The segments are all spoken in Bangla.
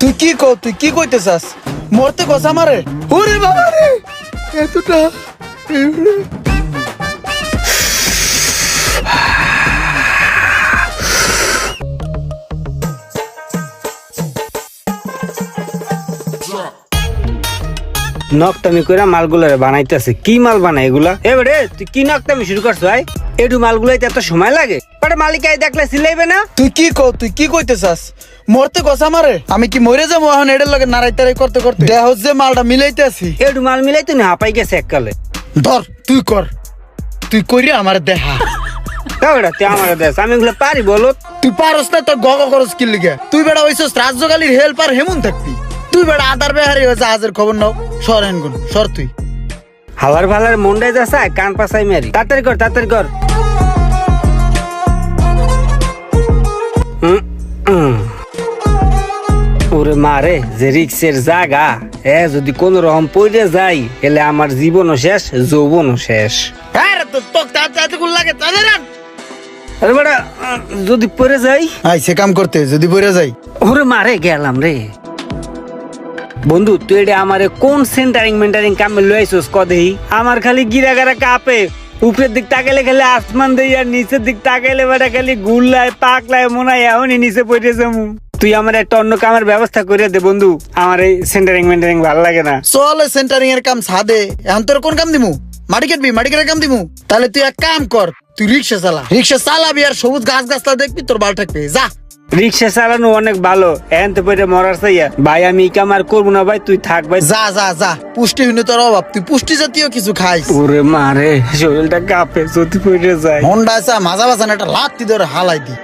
তুই কি কইতে চাস? মরতে কসা মারে? ওরে বাবা রে, এতটা নকটামি করে মালগুলারে বানাইতেছে। কি মাল বানাই এগুলা? এবারে তুই কি নকটামি শুরু করছ ভাই? একটু মালগুলাইতে এত সময় লাগে? পরে মালিক আই দেখলে সিলাইবে না? তুই কি কইতে চাস? মরতে কসা মারে? আমি কি মরে যাবো এখন এটার লগে নাড়াইতাড়াই করতে করতে? দেহ যে মালটা মিলাইতে আছি, একটু মাল মিলাইতে না হাঁপাই গেছে এককালে। ধর তুই কর, তুই কইরে আমার দেহা। এবারে তুই আমার দেশ, আমি এগুলো পারি বলো? তুই পারস না, তোর গগ করস কি লিগে? তুই বেড়া হইছস রাজ্যকালীর হেল্পার হেমন থাকবি। তুই বেড়া আদার বেহারি হয়ে জাহাজের খবর নাও। সর হেনগুন, সর তুই। হালার ভালার মন্ডাই যাচ্ছে কান পাশাই মারি। তাড়াতাড়ি কর। ওরে মারে যে রিক্সের জায়গা, যদি কোন রকম পড়ে যাই এলে আমার জীবনও শেষ, যৌবনও শেষ। আরে তো তোক তাতে গুল লাগে তাদের। আরে বেটা যদি পড়ে যাই, আইছে কাম করতে, যদি পড়ে যাই। ওরে মারে গেলাম রে। বন্ধু তুই এটা আমারে কোন মেন্টারিং কামে লইছস কদেই? আমার খালি গিরাগারা কাঁপে। উপরের দিক তাকাইলে খালি আসমান দেই, আর নিচের দিক তাকাইলে বেটা খালি গুল্লায় পাকলায় মনে হয় এখনই নিচে পড়ে যাবো। তুই আমার একটা অন্য কামের ব্যবস্থা করে দে বন্ধু, আমার এই মেন্টারিং ভালো লাগে না। চল সেন্টারিং এর কাম সাদে। এখন তোর কোন কাম দিমু? মাটি কাটার কাম দিমু? তাহলে তুই এক কাম কর, তুই রিক্সা চালাবি আর সবুজ গাছ গাছলা দেখবি, তোর ভালো থাকবে। যা। রিক্সা চালানো অনেক ভালো, এখন তো পরে মরার চাইয়া। ভাই আমি এই কাম আর করবো না ভাই, তুই থাক ভাই। যা পুষ্টিহীনতার অভাব, তুই পুষ্টি জাতীয় কিছু খাইস। ওরে মারে শরীরটা কাঁপে, যদি পড়ে যায়। হন্ডা আছে মাজা বাজান একটা লাত্তি ধরে হালাই দি।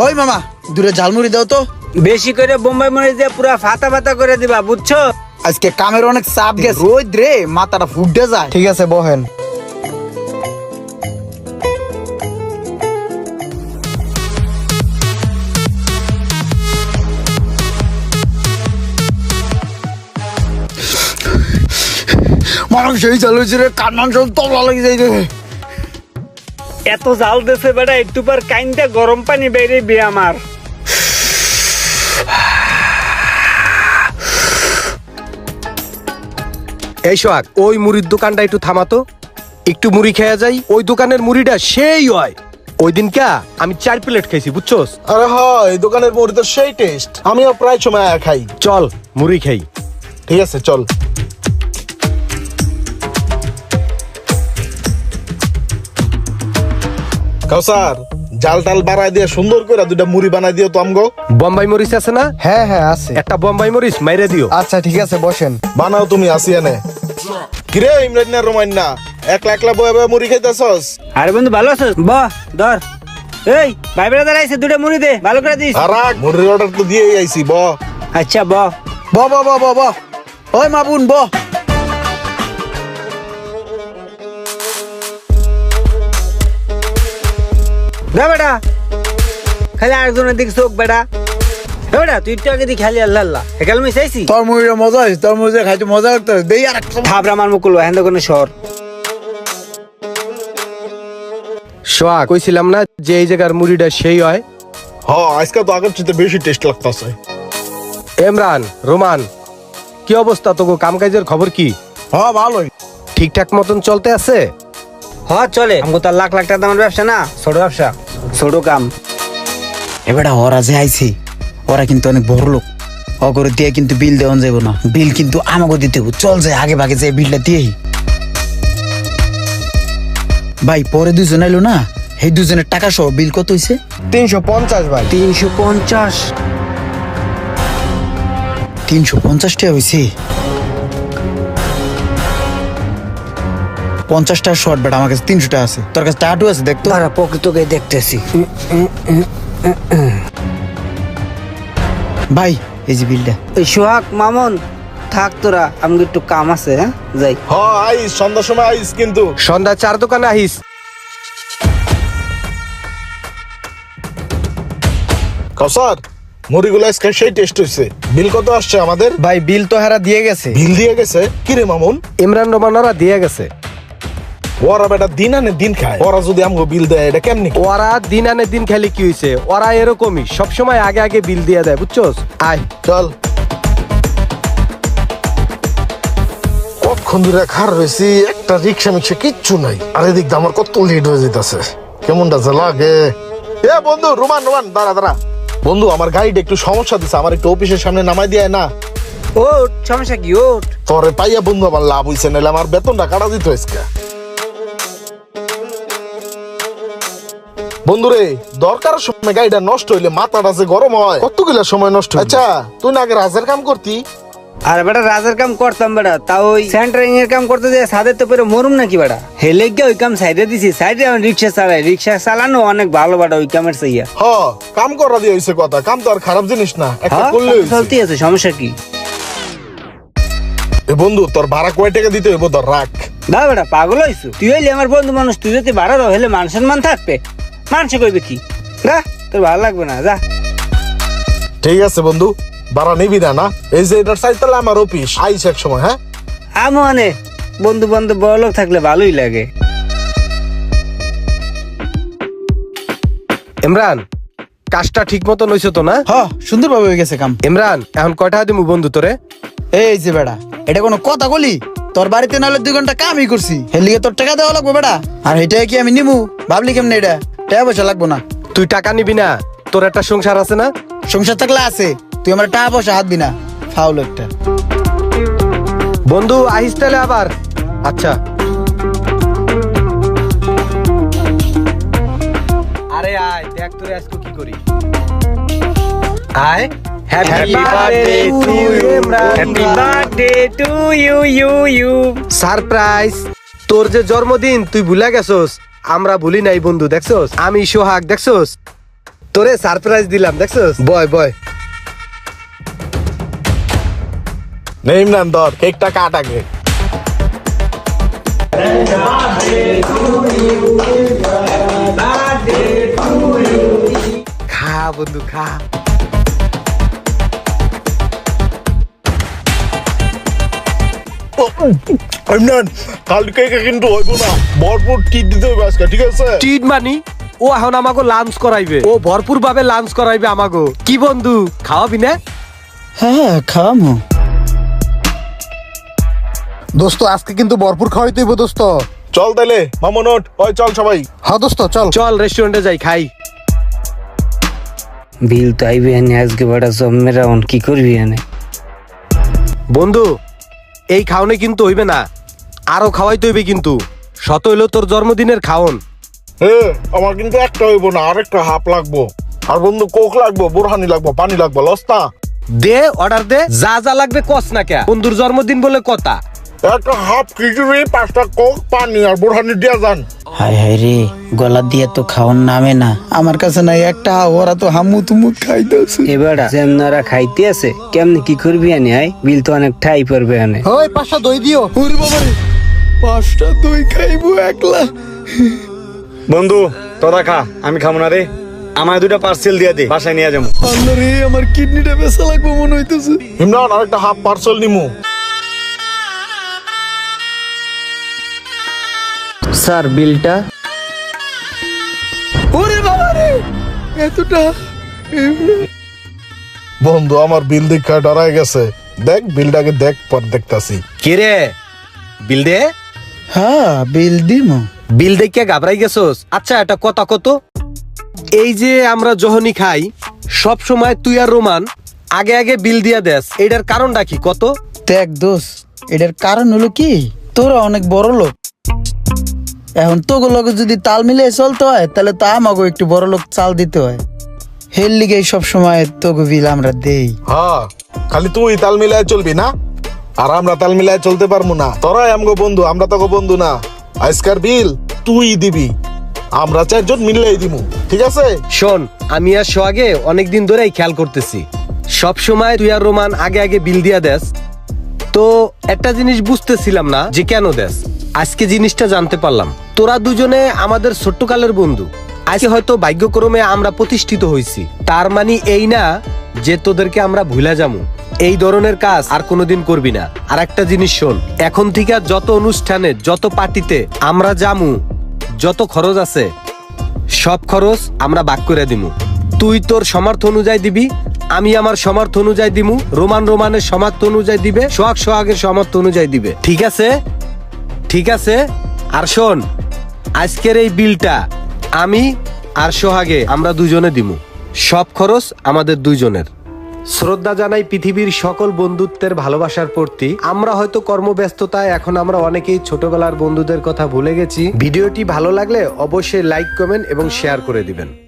ওই মামা দূরে ঝালমুড়ি দাও তো। বেশি করে বোম্বাই মরিচ দিয়ে পুরা ফাতা করে দিবা, বুঝছো? আজকে কামের অনেক চাপ গেছে, রোদ রে মাথাটা ফুটে যায়। ঠিক আছে বহেন। মানুষ সেই চালু হয়েছে রে, কান্নান সব তবলা লেগে যাই রে। এত জাল দেছে বেটা, একটু পর কাইন্দা গরম পানি বেড়ে বে আমার। এই সোহাগ, ওই মুড়ির দোকানটা একটু থামাতো, একটু মুড়ি খেয়ে যাই। ওই দোকানের মুড়িটা সেই হয়। ওই দিন কা আমি 4 প্লেট খাইছি, বুঝছোস? আরে হয়, এই দোকানের মুড়ি তো সেই টেস্ট, আমিও প্রায় সময় খাই। চল মুড়ি খাই। ঠিক আছে চল। কাউসার, জাল টাল বাড়াই দিয়ে সুন্দর করে দুইটা মুড়ি বানাই দিও তো আমগো। বোম্বাই মরিচ আছে না? হ্যাঁ আছে। একটা বোম্বাই মরিচ মাইরে দিও। আচ্ছা ঠিক আছে বসেন। বানাও তুমি, আসি এনে। কিরে ইমরান না রোমান না, একলা বয়ে বয়ে মুড়ি খাইতেছস? আরে বন্ধু ভালো আছো? বাহ ধর। এই ভাই ব্রাদার আইছে, দুটো মুড়ি দে, ভালো করে দিস। আর মুড়ির অর্ডার তো দিয়েই আইছি, ব। আচ্ছা ব। ওই মাবুন ব। বেটা খালি আরেকজনের দিকে চোখ বেটা। বেটা তুই একটু আগে দিয়ে খালি আল্লাহ একাল আমি চাইছি। তোর মুড়িটা মজা হয়েছে, তোর মুড়ি খাইতে মজা লাগতো। দেই আর থাবরা আমার মুকুল হ্যান্দ কোনো শহর। সোহাগ, কইছিলাম না যে এই জায়গার মুড়িটা সেই হয়? হ, আজকে তো আগের চেয়ে বেশি টেস্ট লাগতাছে। ইমরান, রোমান, কি অবস্থা? তোকে কাম কাজের খবর কি? হ্যাঁ ভালোই। ঠিকঠাক মতন চলতে আছে? হ্যাঁ চলে, আমাকে তো লাখ টাকা দামের ব্যবসা না, ছোট ব্যবসা, ছোট কাম। এবারে ওরা যে আইছে, ওরা কিন্তু অনেক বড় লোক। অগরে দিয়ে কিন্তু বিল দেওয়া যাবো না, বিল কিন্তু আমাকে দিতে হবে। চল যাই আগে ভাগে যে বিলটা দিয়েই। ভাই পরে দুজন আইলো না, এই দুজনের টাকা সহ বিল কত হইছে? 350 ভাই। 350? 350 টাকা হইছে। 50 টাকা শর্ট বেটা, আমার কাছে 300 টাকা আছে। তোর কাছে টাটু আছে দেখতো? তারা প্রকৃতকে দেখতেছি। ভাই এই যে বিলটা। এই সোহাগ মামুন থাক তোরা, আমি একটু কাম আছে, হ্যাঁ যাই। হ আইস, সন্ধ্যার সময় আইস কিন্তু। সন্ধ্যা 4 দোকানে আহিস। কাউসার, মুড়িগুলো আজকে সেই টেস্ট হইছে। বিল কত আসছে আমাদের? ভাই বিল তো হারা দিয়ে গেছে। বিল দিয়ে গেছে? কিরে মামুন? ইমরান, রোমান ওরা দিয়ে গেছে। ওরা বেটা দিন আনে দিন খায়, ওরা যদি আমগো বিল দেয় এটা কেমনি? ওরা দিন আনে দিন খালি কি হইছে, ওরা এরকমই সবসময় আগে আগে বিল দিয়ে দেয়, বুঝছস? আয় চল। কতক্ষণ ধরে খার রয়েছি, একটা রিক্সা মিক্সা কিচ্ছু নাই। আর এদিক দিয়ে আমার কত লেট হয়ে যেতেছে, কেমনটা যে লাগে। এ বন্ধু, রোমান রোমান দাঁড়া দাঁড়া। বন্ধু আমার গাড়িটা একটু সমস্যা দিচ্ছে, আমার একটু অফিসের সামনে নামাই দিয়ে না। ওট, সমস্যা কি ওট? তোরে পাইয়া বন্ধু আমার লাভ হইছে, নাহলে আমার বেতনটা কাটা দিত আজকে। বন্ধু রে, দরকারের সময় গাড়িটা নষ্ট হইলে মাথাটা যে গরম হয়, কতগুলা সময় নষ্ট হয়। আচ্ছা তুই না আগে রাজের কাম করতি? আর বেটা রাজের কাম করতাম বেটা, তা ওই সেন্টারিং এর কাম করতে যে সাদের তো পরে মরুম নাকি বেটা, হেলে গিয়ে ওই কাম সাইডে দিছি। সাইডে আমি রিক্সা চালাই, রিক্সা চালানো অনেক ভালো বেটা ওই কামের চাইয়া। হ, কাম করা দিয়ে হইছে কথা, কাম তো আর খারাপ জিনিস না, একটা হ্যাঁ, করলে হইছে। চলতেই আছে, সমস্যা কি? এ বন্ধু তোর ভাড়া কয় টাকা দিতে হইব তোর রাখ। না বেটা পাগল হইছু, তুই হইলে আমার বন্ধু মানুষ, তুই যদি ভাড়া দাও হলে মান সম্মান থাকবে, মানুষে কইবে কি? যা, তোর ভালো লাগবে না, যা। ঠিক আছে বন্ধু, ভাড়া নিবি না? না এই যে এটার সাইড তাহলে আমার অফিস আইস এক সময়। হ্যাঁ আমি মানে বন্ধু বান্ধব বড় লোক থাকলে ভালোই লাগে। ইমরান, কাজটা ঠিক মতন হইছে তো না? হ্যাঁ, সুন্দরভাবে হয়ে গেছে কাম। ইমরান, এখন কয়টা দিমু বন্ধু তোরে? এই যে বেড়া, এটা কোনো কথা বলি? তোর বাড়িতে নাহলে 2 ঘন্টা কামই করছি, হেলিগে তোর টাকা দেওয়া লাগবে বেড়া। আর এটা কি আমি নিমু? ভাবলি কেমনে? এটা টাকা পয়সা লাগবো না। তুই টাকা নিবি না? তোর একটা সংসার আছে না? সংসার থাকলে আছে, তুই আমার টাকা পয়সা হাত দিনা, ফাউল একটা। বন্ধু আহিস তাহলে আবার। আচ্ছা আরে আয় দেখ তোরে আজকে কি করি। আয়। Happy birthday to you Imran. Happy birthday to you you you. Surprise. তোর যে জন্মদিন তুই ভুলে গেছস, আমরা ভুলি নাই বন্ধু, দেখছস? আমি সোহাগ, দেখছস? তোরে সারপ্রাইজ দিলাম, দেখছস? বয় বয়। নেই ইমরান, ধর কেকটা কাট আগে। খা বন্ধু খা। ইমরান, কালকে কিন্তু হইব না, ভরপুর টিট দিতে হইব আজকে, ঠিক আছে? চিট মানি? ও এখন আমাকে লাঞ্চ করাইবে, ও ভরপুর ভাবে লাঞ্চ করাইবে আমাকে। কি বন্ধু, খাওয়াবি না? হ্যাঁ, খাওয়ামো। দোস্ত আজকে কিন্তু ভরপুর খাওয়াইতে হইব দোস্ত। চল তাইলে মামুনট, ওই চল সবাই। হ্যাঁ দোস্ত চল। চল রেস্টুরেন্টে যাই খাই। বিল তো আইবে এনে আজকে বেটা, সব মেরা কি করবি এনে? বন্ধু এই খাওনে কিন্তু হইবে না, আরো খাওয়াইতে হইবে কিন্তু। শত হইলো তোর জন্মদিনের খাওন। আমার কিন্তু একটা হইব না, আরেকটা হাফ লাগবো। আর বন্ধু কোক লাগবো, বোরহানি লাগবো, পানি লাগবো, লস্তা। দে অর্ডার দে, যা যা লাগবে কস না কে, বন্ধুর জন্মদিন বলে কথা। একটা হাফ খিচুড়ি, 5টা কোক, পানি আর বোরহানি দিয়া যান। হায় হায় রে, গলা দিয়ে তো খাওয়ার নামে না। আমার কাছে নাই একটা, ওরা তো হামু তুমু খাইতেছে। এবারে যেমনারা খাইতে আছে, কেমনে কি করবি এনে? আয়, বিল তো অনেক ঠাই পড়বে এনে। ওই 5টা দই দিও। ওরে বাবা রে, 5টা দই খাইবো একলা? বন্ধু তোরা খা, আমি খাবো না রে। আমার 2টা পার্সেল দিয়ে দে, বাসায় নিয়ে যাবো। আল্লাহ রে, আমার কিডনিটা বেচা লাগবো মনে হইতেছে। ইমরান, আরেকটা হাফ পার্সেল নিমু। স্যার বিলটা। ওরে বাবা রে, এতটা? বন্ধু আমার বিল দেখা ডরাই গেছে। দেখ বিলটাকে, দেখ পর দেখতাছি। কে রে, বিল দে। হ্যাঁ, বিল দিমু। বিল দেখে ঘাবড়াই গেছস? আচ্ছা একটা কথা কত, এই যে আমরা যখনই খাই সব সময় তুই আর রোমান আগে আগে বিল দিয়া দেস, এটার কারণটা কি কত? দেখ দোষ, এটার কারণ হলো কি, তোরা অনেক বড় লোক, এখন তোগো লগে যদি তাল মিলিয়ে চলতে হয়, তাহলে তো আমাকে একটু বড় লোক চাল দিতে হয়। হের লিগে সব সময় তোগো বিল আমরা দেই। হ্যাঁ, খালি তুই তাল মিলায় চলবি না, আর আমরা তাল মিলায় চলতে পারবো না। তোরাই আমগো বন্ধু, আমরা তোকে বন্ধু না। আজকার বিল তুই দিবি, আমরা 4 জন মিললেই দিমু, ঠিক আছে? শোন, আমি আর সোহাগে অনেকদিন ধরেই খেয়াল করতেছি, সব সময় তুই আর রোমান আগে আগে বিল দিয়া দেস, তো একটা জিনিস বুঝতেছিলাম না যে কেন দেস। আজকে জিনিসটা জানতে পারলাম, তোরা দুজনে আমাদের ছোট্টকালের বন্ধু। আজকে হয়তো ভাগ্যক্রমে আমরা প্রতিষ্ঠিত হইছি, তার মানে এই না যে তোদেরকে আমরা ভুলে যাবো। এই ধরনের কাজ আর কোনোদিন করবি না। আর একটা জিনিস শোন, এখন থেকে যত অনুষ্ঠানে যত পার্টিতে আমরা জামু, যত খরচ আছে সব খরচ আমরা ভাগ করে দিমু। তুই তোর সমর্থ অনুযায়ী দিবি, আমি আমার সমর্থ অনুযায়ী দিমু, রোমানের সমর্থ অনুযায়ী দিবে, সোহাগের সমর্থ অনুযায়ী দিবে। ঠিক আছে? ঠিক আছে। আর শোন, আজকের এই বিলটা আমি আর সোহাগে আমরা দুজনে দিমু, সব খরচ আমাদের দুইজনের। শ্রদ্ধা জানাই পৃথিবীর সকল বন্ধুত্বের ভালোবাসার প্রতি। আমরা হয়তো কর্মব্যস্ততায় এখন আমরা অনেকেই ছোটবেলার বন্ধুদের কথা ভুলে গেছি। ভিডিওটি ভালো লাগলে অবশ্যই লাইক, কমেন্ট এবং শেয়ার করে দিবেন।